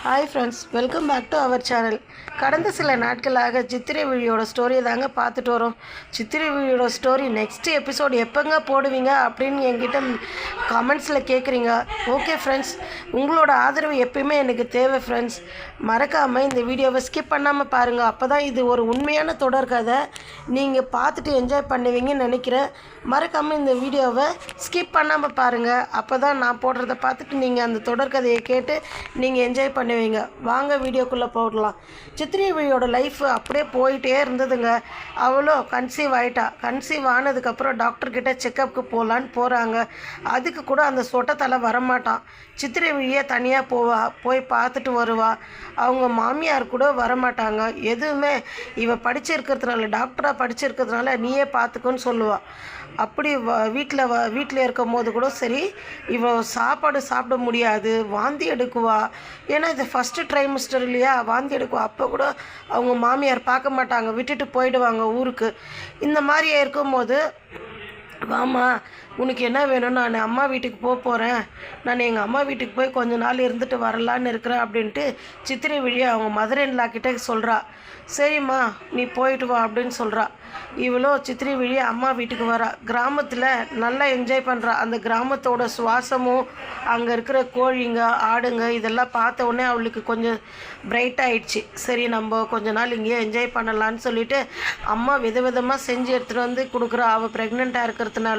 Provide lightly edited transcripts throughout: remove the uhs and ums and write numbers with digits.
Hi friends, welcome back to our channel. கடந்த சில நாட்களாக சித்திரை விழியோட ஸ்டோரியை தாங்க பார்த்துட்டு வரோம். சித்திரை விழியோட ஸ்டோரி நெக்ஸ்ட் எபிசோடு எப்போங்க போடுவீங்க அப்படின்னு என்கிட்ட கமெண்ட்ஸில் கேட்குறீங்க. ஓகே ஃப்ரெண்ட்ஸ், உங்களோட ஆதரவு எப்பயுமே எனக்கு தேவை ஃப்ரெண்ட்ஸ். மறக்காமல் இந்த வீடியோவை ஸ்கிப் பண்ணாமல் பாருங்கள். அப்போ தான் இது ஒரு உண்மையான தொடர் கதை நீங்கள் பார்த்துட்டு என்ஜாய் பண்ணுவீங்கன்னு நினைக்கிறேன். மறக்காமல் இந்த வீடியோவை ஸ்கிப் பண்ணாமல் பாருங்கள். அப்போ தான் நான் போடுறத பார்த்துட்டு நீங்கள் அந்த தொடர் கதையை கேட்டு நீங்கள் என்ஜாய் பண்ணுவீங்க. வாங்க வீடியோக்குள்ளே போடலாம். சித்திரை விழியோட லைஃப் அப்படியே போயிட்டே இருந்ததுங்க. அவளோ கன்சீவ் ஆகிட்டா. கன்சீவ் ஆனதுக்கப்புறம் டாக்டர்கிட்ட செக்கப்புக்கு போகலான்னு போகிறாங்க. அதுக்கு கூட அந்த சொட்டத்தலை வரமாட்டான். சித்திரை விழியை தனியாக போய் பார்த்துட்டு வருவா. அவங்க மாமியார் கூட வரமாட்டாங்க. எதுவுமே இவ படிச்சிருக்கிறதுனால, டாக்டராக படிச்சிருக்கிறதுனால நீயே பார்த்துக்கோன்னு சொல்லுவாள். அப்படி வீட்டில் இருக்கும் போது கூட சரி, இவ சாப்பாடு சாப்பிட முடியாது, வாந்தி எடுக்குவா. ஏன்னா இது ஃபஸ்ட்டு ட்ரைமஸ்டர் இல்லையா, வாந்தி எடுக்குவா. அப்போ கூட அவங்க மாமியார் பார்க்க மாட்டாங்க, விட்டுட்டு போயிடுவாங்க ஊருக்கு. இந்த மாதிரியே இருக்கும்போது, வாமா உனக்கு என்ன வேணும், நான் அம்மா வீட்டுக்கு போகிறேன், நான் எங்கள் அம்மா வீட்டுக்கு போய் கொஞ்ச நாள் இருந்துட்டு வரலான்னு இருக்கிறேன் அப்படின்ட்டு சித்திரை விழியை அவங்க மதர்-இன்-லா கிட்டே சொல்கிறா. சரிம்மா நீ போயிட்டு வா அப்படின்னு சொல்கிறா. இவ்வளோ சித்திரை விழியை அம்மா வீட்டுக்கு வரா. கிராமத்தில் நல்லா என்ஜாய் பண்ணுறா. அந்த கிராமத்தோட சுவாசமும் அங்கே இருக்கிற கோழிங்க ஆடுங்க இதெல்லாம் பார்த்த உடனே அவளுக்கு கொஞ்சம் பிரைட் ஆகிடுச்சு. சரி நம்ம கொஞ்ச நாள் இங்கேயே என்ஜாய் பண்ணலான்னு சொல்லிவிட்டு அம்மா விதவிதமாக செஞ்சு எடுத்துகிட்டு வந்து கொடுக்குறா. அவள் ப்ரெக்னெண்ட்டாக இருக்கிறதுனால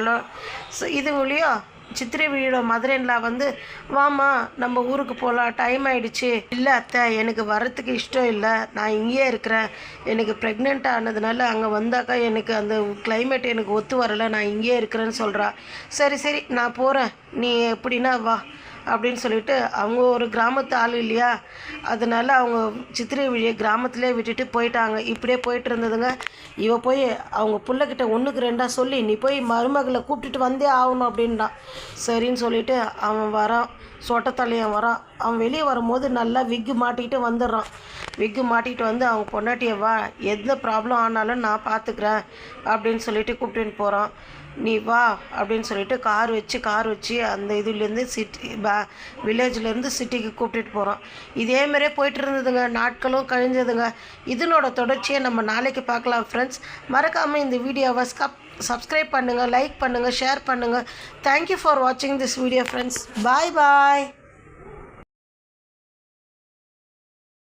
இது வழியோ சித்திரை விழியோட மதர்-இன்-லா வந்து, வாமா நம்ம ஊருக்கு போகலாம், டைம் ஆகிடுச்சு. இல்லை அத்தை, எனக்கு வரத்துக்கு இஷ்டம் இல்லை, நான் இங்கேயே இருக்கிறேன். எனக்கு ப்ரெக்னென்ட் ஆனதுனால அங்கே வந்தாக்கா எனக்கு அந்த கிளைமேட் எனக்கு ஒத்து வரலை, நான் இங்கேயே இருக்கிறேன்னு சொல்கிறா. சரி சரி நான் போகிறேன், நீ எப்படின்னா வா அப்படின்னு சொல்லிட்டு, அவங்க ஒரு கிராமத்து ஆள் இல்லையா, அதனால அவங்க சித்திரை விழியை கிராமத்திலே விட்டுட்டு போயிட்டாங்க. இப்படியே போயிட்டு இருந்ததுங்க. இவ போய் அவங்க பிள்ளைகிட்ட ஒன்றுக்கு ரெண்டாக சொல்லி, நீ போய் மருமகளை கூப்பிட்டுட்டு வந்தே ஆகணும் அப்படின்றான். சரின்னு சொல்லிட்டு அவன் வரான், சொட்டத்தலையன் வரான். அவன் வெளியே வரும்போது நல்லா விக்கு மாட்டிக்கிட்டு வந்துடுறான். விக்கு மாட்டிக்கிட்டு வந்து அவங்க பொண்டாட்டியை, வா எந்த ப்ராப்ளம் ஆனாலும் நான் பார்த்துக்கிறேன் அப்படின்னு சொல்லிட்டு கூப்பிட்டுன்னு போகிறான். நீ வா அப்படின்னு சொல்லிட்டு கார் வச்சு அந்த இதுலேருந்து வில்லேஜ்லேருந்து சிட்டிக்கு கூப்பிட்டுட்டு போகிறோம். இதேமாரியே போயிட்டு இருந்ததுங்க. நாட்களும் கழிஞ்சதுங்க. இதனோட தொடர்ச்சியை நம்ம நாளைக்கு பார்க்கலாம் ஃப்ரெண்ட்ஸ். மறக்காமல் இந்த வீடியோவை சப்ஸ்கிரைப் பண்ணுங்கள், லைக் பண்ணுங்கள், ஷேர் பண்ணுங்கள். தேங்க்யூ ஃபார் வாட்சிங் this video friends. Bye bye.